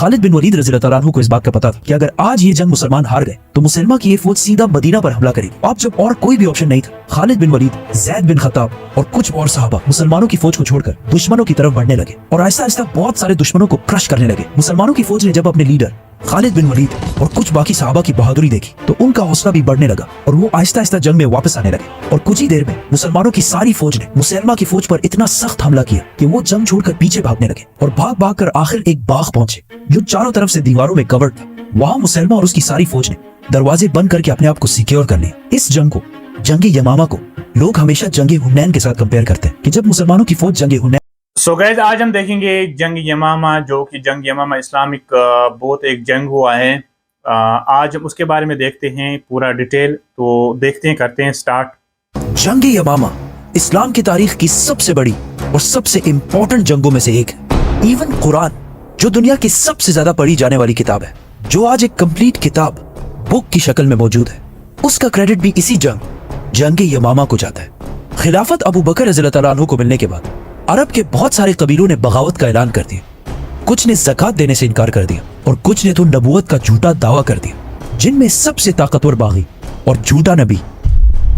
खालिद बिन वलीद रज़ी अल्लाह अन्हु को इस बात का पता था कि अगर आज ये जंग मुसलमान हार गए तो मुसलमा की ये फौज सीधा मदीना पर हमला करेगी। अब जब और कोई भी ऑप्शन नहीं था, खालिद बिन वलीद, ज़ैद बिन खत्ताब और कुछ और सहाबा मुसलमानों की फौज को छोड़कर दुश्मनों की तरफ बढ़ने लगे और आहिस्ता आहिस्ता बहुत सारे दुश्मनों को क्रश करने लगे। मुसलमानों की फौज ने जब अपने लीडर खालिद बिन वलीद और कुछ बाकी सहाबा की बहादुरी देखी तो उनका हौसला भी बढ़ने लगा और वो आहिस्ता आहिस्ता जंग में वापस आने लगे। और कुछ ही देर में मुसलमानों की सारी फौज ने मुसलमा की फौज पर इतना सख्त हमला किया कि वो जंग छोड़कर पीछे भागने लगे और भाग भाग कर आखिर एक बाग पहुंचे जो चारों तरफ से दीवारों में कवर्ड था। वहां मुसलमा और उसकी सारी फौज ने दरवाजे बंद करके अपने आप को सिक्योर कर लिया। इस जंग को, जंग यमामा को, लोग हमेशा जंग हुनैन के साथ कंपेयर करते हैं कि जब मुसलमानों की फौज जंग हुनैन। सो गाइस, आज हम देखेंगे जंग यमामा, जो कि जंग यमामा इस्लामिक बहुत एक जंग हुआ है। आज हम उसके बारे में देखते हैं पूरा डिटेल। तो देखते हैं, करते हैं स्टार्ट। जंग यमामा इस्लाम की तारीख की सबसे बड़ी और सबसे इम्पोर्टेंट जंगों में से एक है। इवन कुरान, जो दुनिया की सबसे ज्यादा पढ़ी जाने वाली किताब है, जो आज एक कंप्लीट किताब बुक की शक्ल में मौजूद है, उसका क्रेडिट भी इसी जंग यमामा को जाता है। खिलाफत अबू बकर रज़ी अल्लाह अन्हु को मिलने के बाद अरब के बहुत सारे कबीलों ने बगावत का ऐलान कर दिया। कुछ ने ज़कात देने से इनकार कर दिया और कुछ ने तो नबूवत का झूठा दावा कर दिया। जिनमें सबसे ताकतवर बागी और झूठा नबी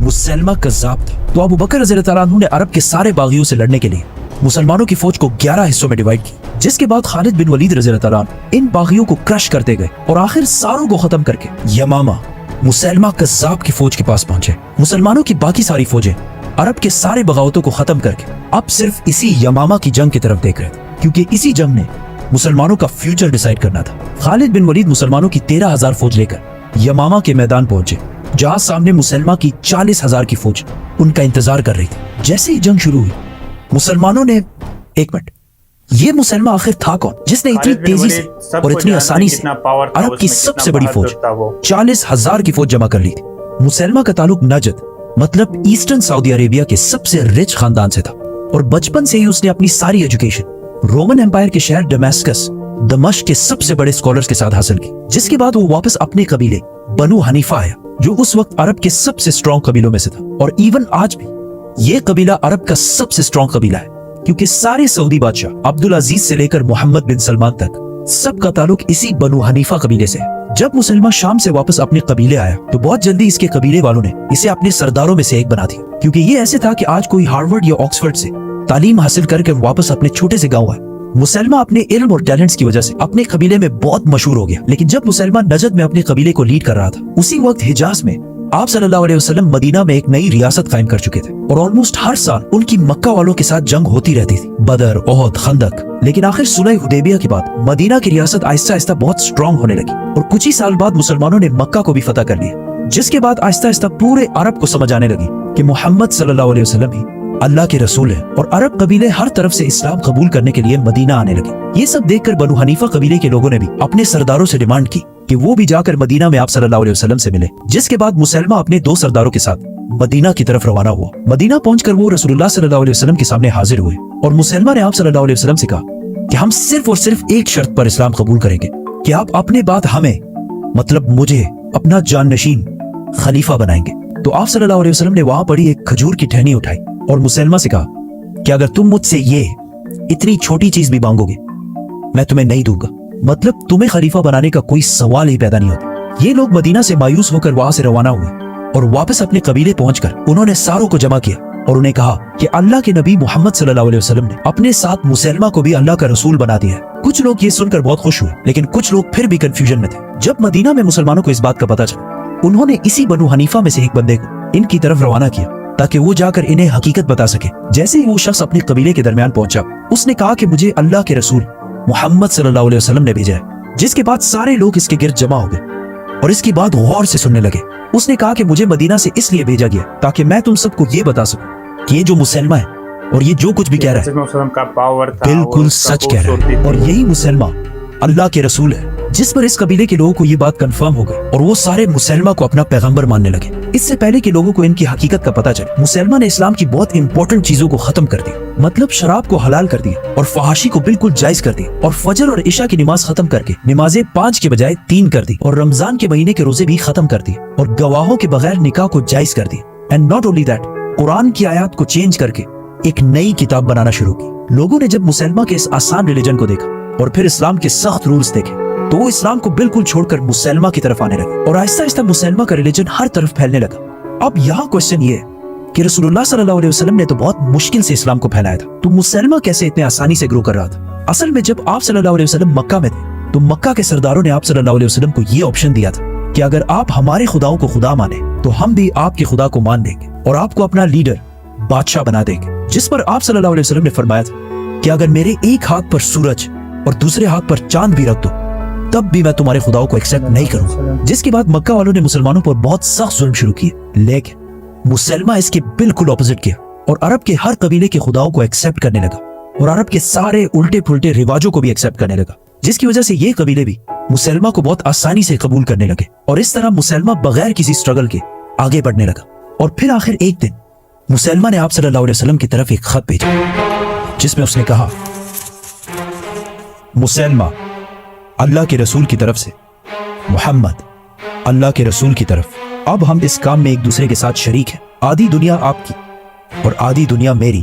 मुसलमा कज़्ज़ाब था। तो अबू बकर रज़ी अल्लाह अन्हु ने अरब के सारे बागियों से लड़ने के लिए मुसलमानों की फौज को 11 हिस्सों में डिवाइड की, जिसके बाद खालिद बिन वलीद रज़ी अल्लाह अन्हु इन बागियों को क्रश करते गए और आखिर सारों को खत्म करके यमामा मुसलमा कज़्ज़ाब की फौज के पास पहुंचे। मुसलमानों की बाकी सारी फौजें अरब के सारे बगावतों को खत्म करके अब सिर्फ इसी यमामा की जंग की तरफ देख रहे थे, क्योंकि इसी जंग ने मुसलमानों का फ्यूचर डिसाइड करना था। खालिद बिन वलीद मुसलमानों की 13,000 फौज लेकर यमामा के मैदान पहुंचे, जहां सामने मुसलमा की 40,000 की फौज उनका इंतजार कर रही थी। जैसे ही जंग शुरू हुई, मुसलमानों ने एक मिनट, ये मुसलमा आखिर था कौन जिसने इतनी तेजी से और इतनी आसानी से अरब की सबसे बड़ी फौज 40,000 की फौज जमा कर ली थी? मुसलमा का ताल्लुक नजद मतलब ईस्टर्न सऊदी अरेबिया के सबसे रिच खानदान से था और बचपन से ही उसने अपनी सारी एजुकेशन रोमन एम्पायर के शहर दमास्कस, दमिश्क के सबसे बड़े स्कॉलर्स के साथ हासिल की। जिसके बाद वो वापस अपने कबीले बनु हनीफा आया, जो उस वक्त अरब के सबसे स्ट्रॉन्ग कबीलों में से था और इवन आज भी ये कबीला अरब का सबसे स्ट्रॉन्ग कबीला है, क्योंकि सारे सऊदी बादशाह अब्दुल अजीज से लेकर मोहम्मद बिन सलमान तक सबका ताल्लुक इसी बनु हनीफा कबीले से है। जब मुसलमान शाम से वापस अपने कबीले आया तो बहुत जल्दी इसके कबीले वालों ने इसे अपने सरदारों में से एक बना दिया, क्योंकि ये ऐसे था कि आज कोई हार्वर्ड या ऑक्सफोर्ड से तालीम हासिल करके वापस अपने छोटे से गांव आए। मुसलमान अपने इल्म और टैलेंट्स की वजह से अपने कबीले में बहुत मशहूर हो गया। लेकिन जब मुसलमान नजद में अपने कबीले को लीड कर रहा था, उसी वक्त हिजाज में आप सल्लल्लाहु अलैहि वसल्लम मदीना में एक नई रियासत कायम कर चुके थे और ऑलमोस्ट हर साल उनकी मक्का वालों के साथ जंग होती रहती थी, बदर, ओहद, खंदक। लेकिन आखिर सुलह हुदैबिया के बाद मदीना की रियासत आहिस्ता आहिस्ता बहुत स्ट्रॉन्ग होने लगी और कुछ ही साल बाद मुसलमानों ने मक्का को भी फतह कर लिया, जिसके बाद आहिस्ता आहिस्ता पूरे अरब को समझ आने लगी कि मोहम्मद सल्लल्लाहु अलैहि वसल्लम ही अल्लाह के रसूल है और अरब कबीले हर तरफ से इस्लाम कबूल करने के लिए मदीना आने लगे। ये सब देखकर बनु हनीफा कबीले के लोगों ने भी अपने सरदारों से डिमांड की कि वो भी जाकर मदीना में आप सल्लल्लाहु अलैहि वसल्लम से मिले, जिसके बाद मुसलमान अपने 2 सरदारों के साथ मदीना की तरफ रवाना हुआ। मदीना पहुंचकर वो रसूलुल्लाह सल्लल्लाहु अलैहि वसल्लम के सामने हाजिर हुए और मुसलमान ने आप सल्लल्लाहु अलैहि वसल्लम से कहा कि हम सिर्फ और सिर्फ एक शर्त पर इस्लाम कबूल करेंगे कि आप अपने बाद हमें, मतलब मुझे, अपना जाननशीन खलीफा बनाएंगे। तो आप सल्लल्लाहु अलैहि वसल्लम ने वहां पड़ी एक खजूर की टहनी उठाई और मुसलमान से कहा कि अगर तुम मुझसे ये इतनी छोटी चीज भी मांगोगे मैं तुम्हें नहीं दूंगा, मतलब तुम्हें खलीफा बनाने का कोई सवाल ही पैदा नहीं होता। ये लोग मदीना से मायूस होकर वहां से रवाना हुए और वापस अपने कबीले पहुंचकर उन्होंने सारों को जमा किया और उन्हें कहा कि अल्लाह के नबी मोहम्मद सल्लल्लाहु अलैहि वसल्लम ने अपने साथ मुसलमा को भी अल्लाह का रसूल बना दिया है। कुछ लोग ये सुनकर बहुत खुश हुए, लेकिन कुछ लोग फिर भी कंफ्यूजन में थे। जब मदीना में मुसलमानों को इस बात का पता चला, उन्होंने इसी बनु हनीफा में से एक बंदे को इनकी तरफ रवाना किया ताकि वो जाकर इन्हें हकीकत बता सके। जैसे ही वो शख्स अपने कबीले के दरमियान पहुंचा, उसने कहा कि मुझे अल्लाह के रसूल मोहम्मद सल्लल्लाहु अलैहि वसल्लम ने भेजा है। जिसके बाद सारे लोग इसके गिर्द जमा हो गए और इसकी बात गौर से सुनने लगे। उसने कहा कि मुझे मदीना से इसलिए भेजा गया ताकि मैं तुम सबको ये बता सकूं कि ये जो मुसलमान है और ये जो कुछ भी कह रहा है बिल्कुल सच कह रहा है और यही मुसलमान अल्लाह के रसूल है। जिस पर इस कबीले के लोगों को ये बात कंफर्म हो गई और वो सारे मुसलमान को अपना पैगंबर मानने लगे। इससे पहले कि लोगों को इनकी हकीकत का पता चले, मुसलमान ने इस्लाम की बहुत इंपॉर्टेंट चीजों को खत्म कर दिया, मतलब शराब को हलाल कर दिया और फहाशी को बिल्कुल जायज कर दिया और फजर और इशा की नमाज खत्म करके नमाजें 5 के बजाय 3 कर दी और रमजान के महीने के रोजे भी खत्म कर दिए और गवाहों के बगैर निकाह को जायज कर दिया। And not only that, Quran की आयत को चेंज करके एक नई किताब बनाना शुरू की। लोगों ने जब मुसलमान के इस आसान रिलीजन को देखा اور پھر اسلام کے سخت رولز دیکھے تو وہ اسلام کو بالکل چھوڑ کر مسلمہ کی طرف آنے لگے اور آہستہ آہستہ مسلمہ کا ریلیجن ہر طرف پھیلنے لگا۔ اب یہاں کوشچن یہ ہے کہ رسول اللہ صلی اللہ علیہ وسلم نے تو بہت مشکل سے اسلام کو پھیلایا تھا، تو مسلمہ کیسے اتنے آسانی سے گرو کر رہا تھا؟ اصل میں جب آپ صلی اللہ علیہ وسلم مکہ میں تھے تو مکہ کے سرداروں نے آپ صلی اللہ علیہ وسلم کو یہ آپشن دیا تھا کہ اگر آپ ہمارے خداؤں کو خدا مانیں تو ہم بھی آپ کے خدا کو مان دیں گے اور آپ کو اپنا لیڈر بادشاہ بنا دیں گے، جس پر آپ صلی اللہ علیہ وسلم نے فرمایا تھا کہ اگر میرے ایک ہاتھ پر سورج اور دوسرے ہاتھ پر چاند بھی رکھ دو تب بھی میں تمہارے خداؤں کو ایکسپٹ نہیں کروں گا۔ جس کے بعد مکہ والوں نے مسلمانوں پر بہت سخت ظلم شروع کیے، لیکن مسلمہ اس کے بالکل اپوزٹ کیا اور عرب کے ہر قبیلے کے خداؤں کو ایکسپٹ کرنے لگا اور عرب کے سارے الٹے پھلٹے رواجوں کو بھی ایکسپٹ کرنے لگا، جس کی وجہ سے یہ قبیلے بھی مسلمہ کو بہت آسانی سے قبول کرنے لگے اور اس طرح مسلمہ بغیر کسی سٹرگل کے آگے بڑھنے لگا۔ اور پھر آخر ایک دن مسلمہ نے آپ صلی اللہ علیہ وسلم کی طرف ایک خط بھیجا جس میں اس نے کہا، مسلمہ اللہ کے رسول کی طرف سے، محمد اللہ کے رسول کی طرف، اب ہم اس کام میں ایک دوسرے کے ساتھ شریک ہیں، آدھی دنیا آپ کی اور آدھی دنیا میری۔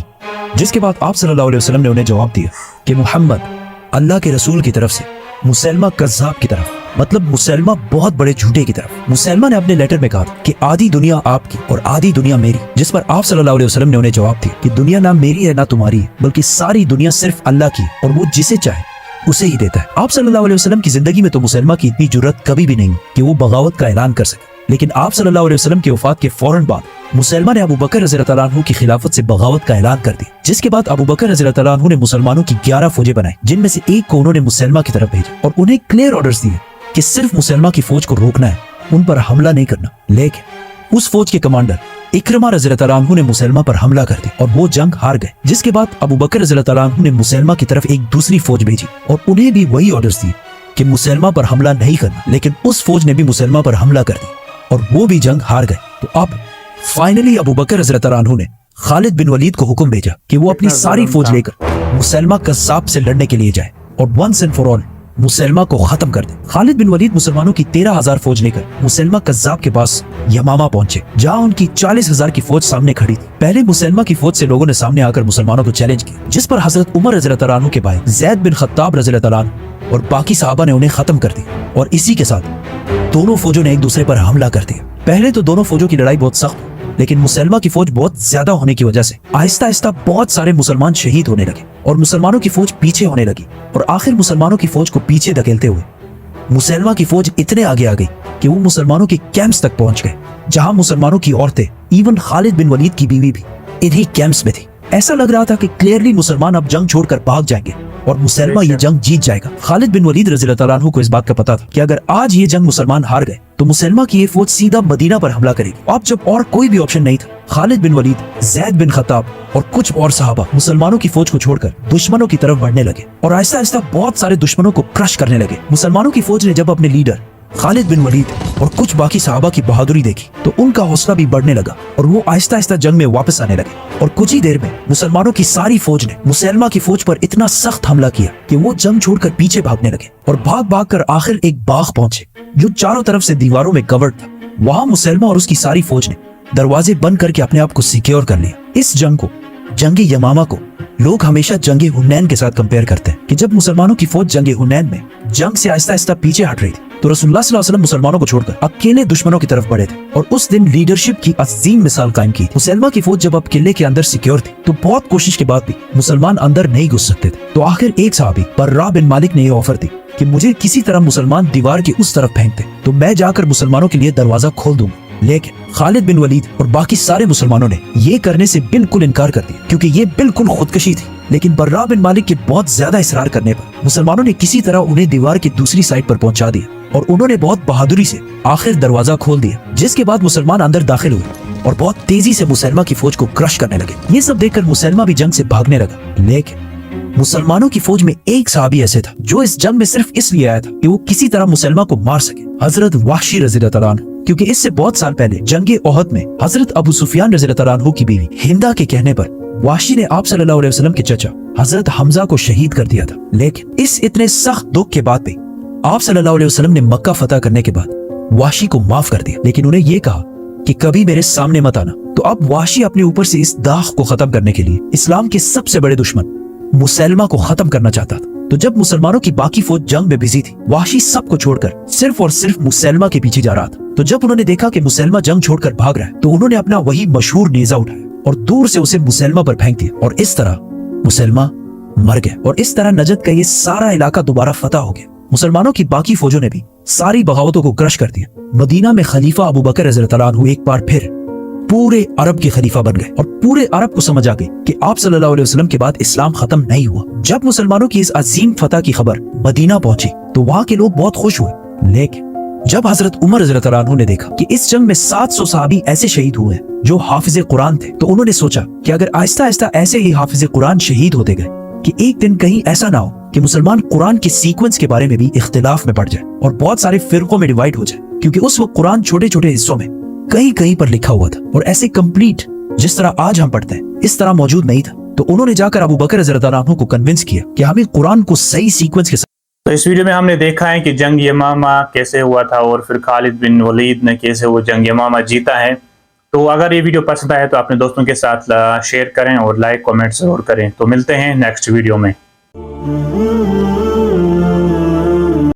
جس کے بعد آپ صلی اللہ علیہ وسلم نے انہیں جواب دیا کہ محمد اللہ کے رسول کی طرف سے، مسلمہ کذاب کی طرف، مطلب مسلمہ بہت بڑے جھوٹے کی طرف۔ مسلمہ نے اپنے لیٹر میں کہا کہ آدھی دنیا آپ کی اور آدھی دنیا میری، جس پر آپ صلی اللہ علیہ وسلم نے انہیں جواب دیا کہ دنیا نہ میری ہے نہ تمہاری ہے، بلکہ ساری دنیا صرف اللہ کی اور وہ جسے چاہے اسے ہی دیتا ہے۔ آپ صلی اللہ علیہ وسلم کی زندگی میں تو مسلمہ کی اتنی جرات کبھی بھی نہیں کہ وہ بغاوت کا اعلان کر سکے، لیکن آپ صلی اللہ علیہ وسلم کی وفات کے فوراً بعد مسلمہ نے ابو بکر رضی اللہ عنہ کی خلافت سے بغاوت کا اعلان کر دیا، جس کے بعد ابو بکر رضی اللہ عنہ نے مسلمانوں کی 11 فوجیں بنائی، جن میں سے ایک کو انہوں نے مسلمہ کی طرف بھیجا اور انہیں کلیئر آرڈرز دیے کہ صرف مسلمہ کی فوج کو روکنا ہے، ان پر حملہ نہیں کرنا۔ لیکن اس فوج کے کمانڈر اکرمہ رضی اللہ عنہ نے مسلمہ پر حملہ کر دیا اور وہ جنگ ہار گئے، جس کے بعد ابو بکر رضی اللہ عنہ نے مسلمہ کی طرف ایک دوسری فوج بھیجی اور انہیں بھی وہی آرڈرز دیے کہ مسلمہ پر حملہ نہیں کرنا، لیکن اس فوج نے بھی مسلمہ پر حملہ کر دیا اور وہ بھی جنگ ہار گئے۔ تو اب فائنلی ابو بکر رضی اللہ عنہ نے خالد بن ولید کو حکم بھیجا کہ وہ اپنی ساری فوج لے کر مسلمہ کذاب سے لڑنے کے لیے جائے اور ونس اینڈ فار آل مسلمہ کو ختم کر دے۔ خالد بن ولید مسلمانوں کی 13,000 فوج لے کر مسلمہ کذاب کے پاس یمامہ پہنچے، جہاں ان کی 40,000 کی فوج سامنے کھڑی تھی۔ پہلے مسلمہ کی فوج سے لوگوں نے سامنے آ کر مسلمانوں کو چیلنج کیا، جس پر حضرت عمر رضی اللہ عنہ کے بھائی زید بن خطاب رضی اللہ عنہ اور باقی صحابہ نے انہیں ختم کر دیا اور اسی کے ساتھ دونوں فوجوں نے ایک دوسرے پر حملہ کر دیا۔ پہلے تو دونوں فوجوں کی لڑائی بہت سخت، لیکن مسلمہ کی فوج بہت زیادہ ہونے کی وجہ سے آہستہ آہستہ بہت سارے مسلمان شہید ہونے لگے اور مسلمانوں کی فوج پیچھے ہونے لگی اور آخر مسلمانوں کی فوج کو پیچھے دھکیلتے ہوئے مسلمہ کی فوج اتنے آگے آ گئی کہ وہ مسلمانوں کے کیمپس تک پہنچ گئے، جہاں مسلمانوں کی عورتیں، ایون خالد بن ولید کی بیوی بھی انہی کیمپس میں تھی۔ ایسا لگ رہا تھا کہ کلیئرلی مسلمان اب جنگ چھوڑ کر بھاگ جائیں گے اور مسلمہ یہ جنگ جیت جائے گا۔ خالد بن ولید رضی اللہ عنہ کو اس بات کا پتا تھا کہ اگر آج یہ جنگ مسلمان ہار گئے تو مسلمہ کی یہ فوج سیدھا مدینہ پر حملہ کرے گی۔ اب جب اور کوئی بھی آپشن نہیں تھا، خالد بن ولید، زید بن خطاب اور کچھ اور صحابہ مسلمانوں کی فوج کو چھوڑ کر دشمنوں کی طرف بڑھنے لگے اور آہستہ آہستہ بہت سارے دشمنوں کو کرش کرنے لگے۔ مسلمانوں کی فوج نے جب اپنے لیڈر خالد بن ولید اور کچھ باقی صحابہ کی بہادری دیکھی تو ان کا حوصلہ بھی بڑھنے لگا اور وہ آہستہ آہستہ جنگ میں واپس آنے لگے اور کچھ ہی دیر میں مسلمانوں کی ساری فوج نے مسلمہ کی فوج پر اتنا سخت حملہ کیا کہ وہ جنگ چھوڑ کر پیچھے بھاگنے لگے اور بھاگ بھاگ کر آخر ایک باغ پہنچے جو چاروں طرف سے دیواروں میں کورڈ تھا۔ وہاں مسلمہ اور اس کی ساری فوج نے دروازے بند کر کے اپنے آپ کو سیکیور کر لیا۔ اس جنگ کو، جنگ یمامہ کو، لوگ ہمیشہ جنگ حنین کے ساتھ کمپیئر کرتے ہیں کہ جب مسلمانوں کی فوج جنگ حنین میں جنگ سے آہستہ آہستہ پیچھے ہٹ رہی تھی تو رسول اللہ صلی اللہ علیہ وسلم مسلمانوں کو چھوڑ کر اکیلے دشمنوں کی طرف بڑھے تھے اور اس دن لیڈرشپ کی عظیم مثال قائم کی۔ مسلمہ کی فوج جب اب قلعے کے اندر سیکیور تھی تو بہت کوشش کے بعد بھی مسلمان اندر نہیں گھس سکتے تھے، تو آخر ایک صحابی برا بن مالک نے یہ آفر دی کہ مجھے کسی طرح مسلمان دیوار کی اس طرف پھینکتے تو میں جا کر مسلمانوں کے لیے دروازہ کھول دوں گا۔ لیکن خالد بن ولید اور باقی سارے مسلمانوں نے یہ کرنے سے بالکل انکار کر دیا کیونکہ یہ بالکل خودکشی تھی۔ لیکن برا بن مالک کے بہت زیادہ اصرار کرنے پر مسلمانوں نے کسی طرح انہیں دیوار کی دوسری سائڈ پر پہنچا دیا اور انہوں نے بہت بہادری سے آخر دروازہ کھول دیا، جس کے بعد مسلمان اندر داخل ہوئے اور بہت تیزی سے مسلمہ کی فوج کو کرش کرنے لگے۔ یہ سب دیکھ کر مسلمہ بھی جنگ سے بھاگنے لگا، لیکن مسلمانوں کی فوج میں ایک صحابی ایسے تھا جو اس جنگ میں صرف اس لیے آیا تھا کہ وہ کسی طرح مسلمہ کو مار سکے، حضرت وحشی رضی اللہ عنہ، کیونکہ اس سے بہت سال پہلے جنگ احد میں حضرت ابو سفیان رضی اللہ عنہ کی بیوی ہندا کے کہنے پر وحشی نے آپ صلی اللہ علیہ وسلم کے چچا حضرت حمزہ کو شہید کر دیا تھا۔ لیکن اس اتنے سخت دکھ کے بعد بھی آپ صلی اللہ علیہ وسلم نے مکہ فتح کرنے کے بعد وحشی کو معاف کر دیا، لیکن انہیں یہ کہا کہ کبھی میرے سامنے مت آنا۔ تو اب وحشی اپنے اوپر سے اس داغ کو ختم کرنے کے لیے اسلام کے سب سے بڑے دشمن مسلمہ کو ختم کرنا چاہتا تھا तो जब मुसलमानों की बाकी फौज जंग में बिजी थी, वाशी सबको छोड़कर सिर्फ और सिर्फ मुसलमा के पीछे जा रहा था। तो जब उन्होंने देखा कि मुसलमा जंग छोड़कर भाग रहा है, तो उन्होंने अपना वही मशहूर नेजा उठाया और दूर से उसे मुसलमा पर फेंक दिया, और इस तरह मुसलमा मर गए। और इस तरह नजद का ये सारा इलाका दोबारा फतह हो गया। मुसलमानों की बाकी फौजों ने भी सारी बगावतों को क्रश कर दिया। मदीना में खलीफा अबू बकर रज़ियल्लाहु अन्हु एक बार फिर पूरे अरब के खलीफा बन गए, और पूरे अरब को समझ आ गई कि आप सल्लल्लाहु अलैहि वसल्लम के बाद इस्लाम खत्म नहीं हुआ। जब मुसलमानों की इस अजीम फतह की खबर मदीना पहुंची, तो वहां के लोग बहुत खुश हुए। लेकिन जब हजरत उमर रज़ियल्लाहु अन्हु ने देखा कि इस जंग में 700 सहाबी ऐसे शहीद हुए जो हाफिज कुरान थे, तो उन्होंने सोचा कि अगर आहिस्ता आहिस्ता ऐसे ही हाफिज कुरान शहीद होते गए कि एक दिन कहीं ऐसा ना हो कि मुसलमान कुरान के सीक्वेंस के बारे में भी इख्तिलाफ में पड़ जाए और बहुत सारे फिरकों में डिवाइड हो जाए, क्योंकि उस वक्त कुरान छोटे छोटे हिस्सों में कहीं कहीं पर लिखा हुआ था, और ऐसे कंप्लीट जिस तरह आज हम पढ़ते हैं इस तरह मौजूद नहीं था। तो उन्होंने जाकर अबू बकर रज़ियल्लाहु अन्हु को कन्विंस किया कि हमें कुरान को सही सीक्वेंस के साथ। तो इस वीडियो में हमने देखा है कि जंग यमामा कैसे हुआ था और फिर खालिद बिन वलीद ने कैसे वो जंग यमामा जीता है। तो अगर ये वीडियो पसंद आए तो अपने दोस्तों के साथ शेयर करें और लाइक कमेंट जरूर करें। तो मिलते हैं नेक्स्ट वीडियो में।